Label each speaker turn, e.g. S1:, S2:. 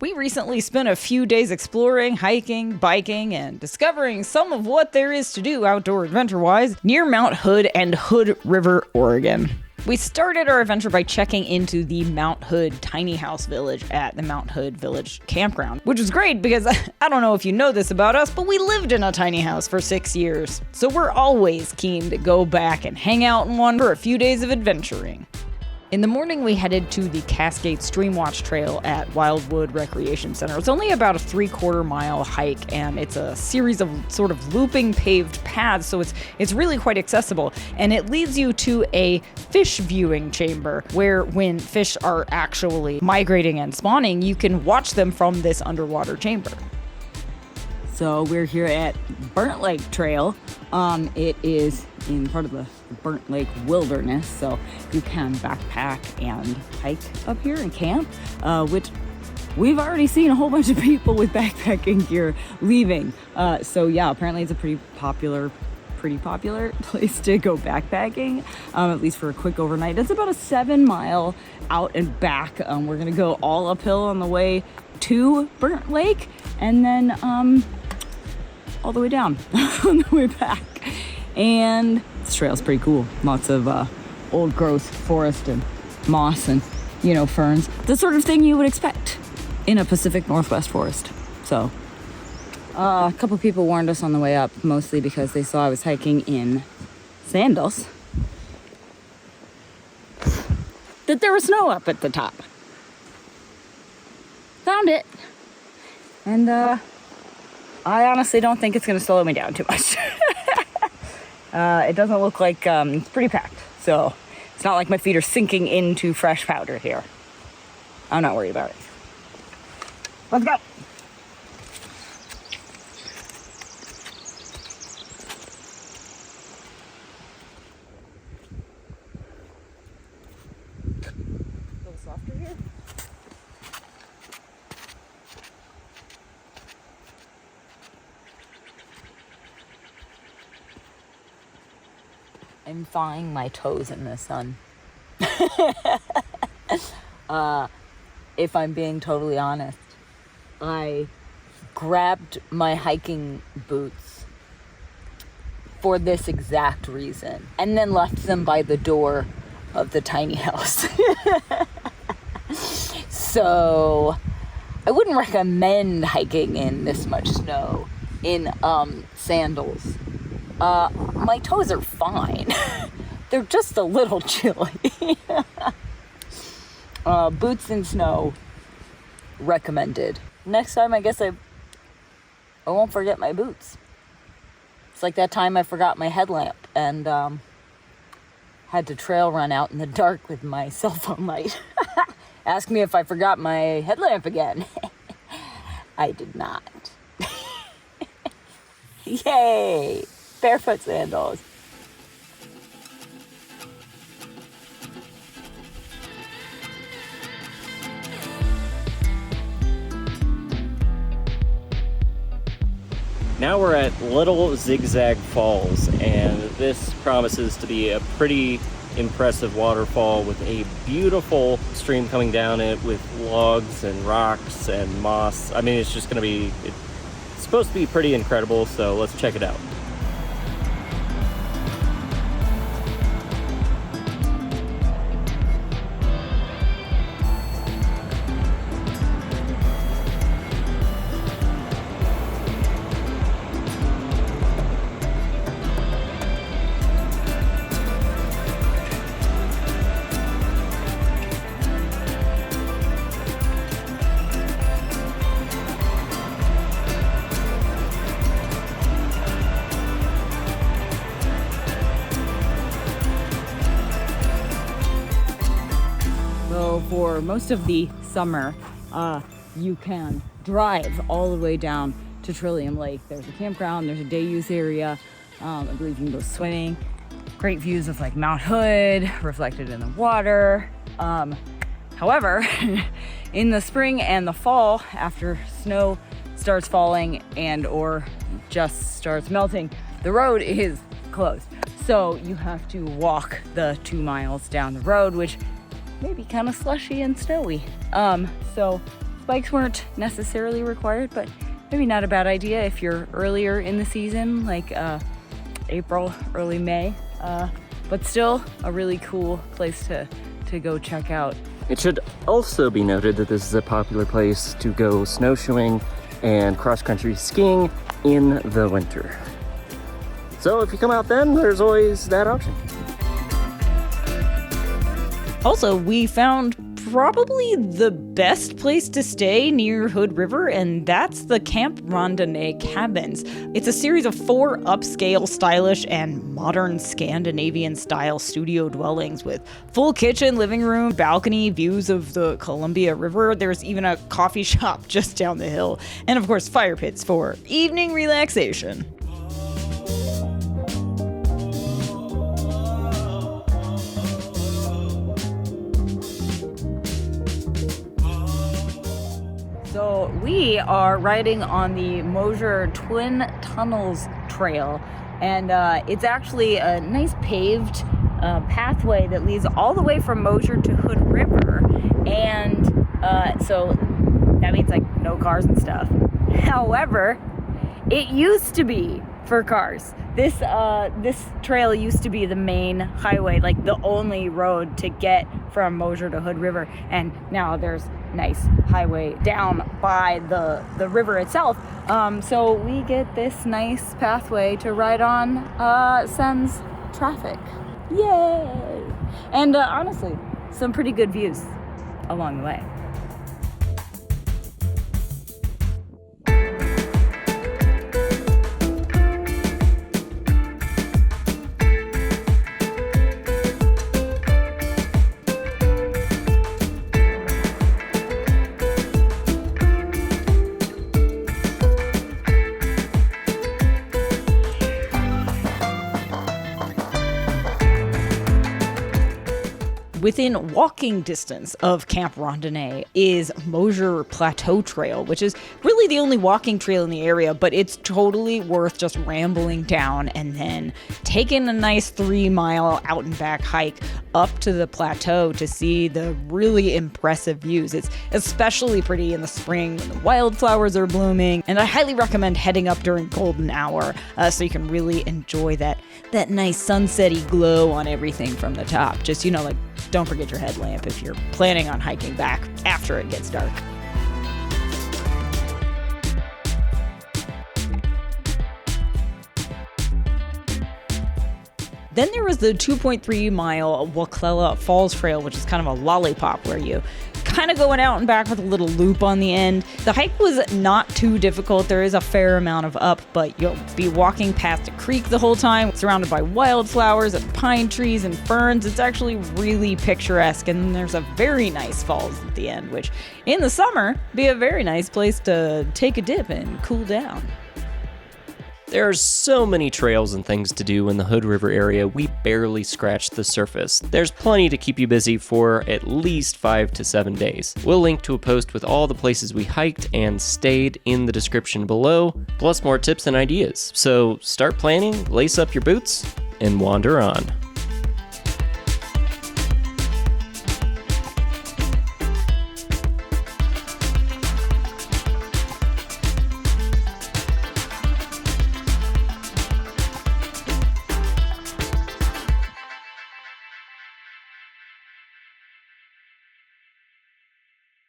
S1: We recently spent a few days exploring, hiking, biking, and discovering some of what there is to do outdoor adventure-wise near Mount Hood and Hood River, Oregon. We started our adventure by checking into the Mount Hood tiny house village at the Mount Hood Village campground, which was great because I don't know if you know this about us, but we lived in a tiny house for 6 years. So we're always keen to go back and hang out in one for a few days of adventuring. In the morning, we headed to the Cascade Streamwatch Trail at Wildwood Recreation Center. It's only about a 3/4 mile hike, and it's a series of sort of looping paved paths, so it's really quite accessible. And it leads you to a fish viewing chamber, where when fish are actually migrating and spawning, you can watch them from this underwater chamber. So we're here at Burnt Lake Trail. It is in part of the Burnt Lake Wilderness, so you can backpack and hike up here and camp, which we've already seen a whole bunch of people with backpacking gear leaving. So yeah, apparently it's a pretty popular place to go backpacking, at least for a quick overnight. It's about a 7-mile out and back. We're gonna go all uphill on the way to Burnt Lake, and then all the way down on the way back. And this trail's pretty cool. Lots of old growth forest and moss and, ferns. The sort of thing you would expect in a Pacific Northwest forest. So, a couple people warned us on the way up, mostly because they saw I was hiking in sandals, that there was snow up at the top. Found it. And, I honestly don't think it's going to slow me down too much. It doesn't look like it's pretty packed, so it's not like my feet are sinking into fresh powder here. I'm not worried about it. Let's go. A little softer here. I'm thawing my toes in the sun. If I'm being totally honest, I grabbed my hiking boots for this exact reason, and then left them by the door of the tiny house. So I wouldn't recommend hiking in this much snow in sandals. My toes are fine. They're just a little chilly. Boots in snow, recommended. Next time, I guess I won't forget my boots. It's like that time I forgot my headlamp and had to trail run out in the dark with my cell phone light. Ask me if I forgot my headlamp again. I did not. Yay! Barefoot sandals.
S2: Now we're at Little Zigzag Falls, and this promises to be a pretty impressive waterfall with a beautiful stream coming down it with logs and rocks and moss. I mean, it's just gonna be, it's supposed to be pretty incredible, so let's check it out.
S1: For most of the summer, you can drive all the way down to Trillium Lake. There's a campground, there's a day use area. I believe you can go swimming. Great views of like Mount Hood reflected in the water. However, in the spring and the fall, after snow starts falling and or just starts melting, the road is closed. So you have to walk the 2 miles down the road, which may be kind of slushy and snowy. So bikes weren't necessarily required, but maybe not a bad idea if you're earlier in the season, like April, early May. But still a really cool place to go check out.
S2: It should also be noted that this is a popular place to go snowshoeing and cross-country skiing in the winter. So if you come out then, there's always that option.
S1: Also, we found probably the best place to stay near Hood River, and that's the Camp Randonnée Cabins. It's a series of 4 upscale, stylish, and modern Scandinavian-style studio dwellings with full kitchen, living room, balcony, views of the Columbia River. There's even a coffee shop just down the hill, and of course fire pits for evening relaxation. So we are riding on the Mosier Twin Tunnels Trail, and it's actually a nice paved pathway that leads all the way from Mosier to Hood River, and so that means like no cars and stuff. However, it used to be for cars. This trail used to be the main highway, like the only road to get from Mosier to Hood River, and now there's nice highway down by the river itself. So we get this nice pathway to ride on, sends traffic. Yay! And honestly, some pretty good views along the way. Within walking distance of Camp Randonnée is Mosier Plateau Trail, which is really the only walking trail in the area, but it's totally worth just rambling down and then taking a nice 3-mile out and back hike up to the plateau to see the really impressive views. It's especially pretty in the spring when the wildflowers are blooming, and I highly recommend heading up during golden hour so you can really enjoy that nice sunset-y glow on everything from the top. Just, like, don't forget your headlamp if you're planning on hiking back after it gets dark. Then there was the 2.3-mile Waclella Falls Trail, which is kind of a lollipop where you kind of going out and back with a little loop on the end. The hike was not too difficult. There is a fair amount of up, but you'll be walking past a creek the whole time, surrounded by wildflowers and pine trees and ferns. It's actually really picturesque, and there's a very nice falls at the end, which in the summer be a very nice place to take a dip and cool down.
S2: There are so many trails and things to do in the Hood River area, we barely scratched the surface. There's plenty to keep you busy for at least 5 to 7 days. We'll link to a post with all the places we hiked and stayed in the description below, plus more tips and ideas. So start planning, lace up your boots, and wander on.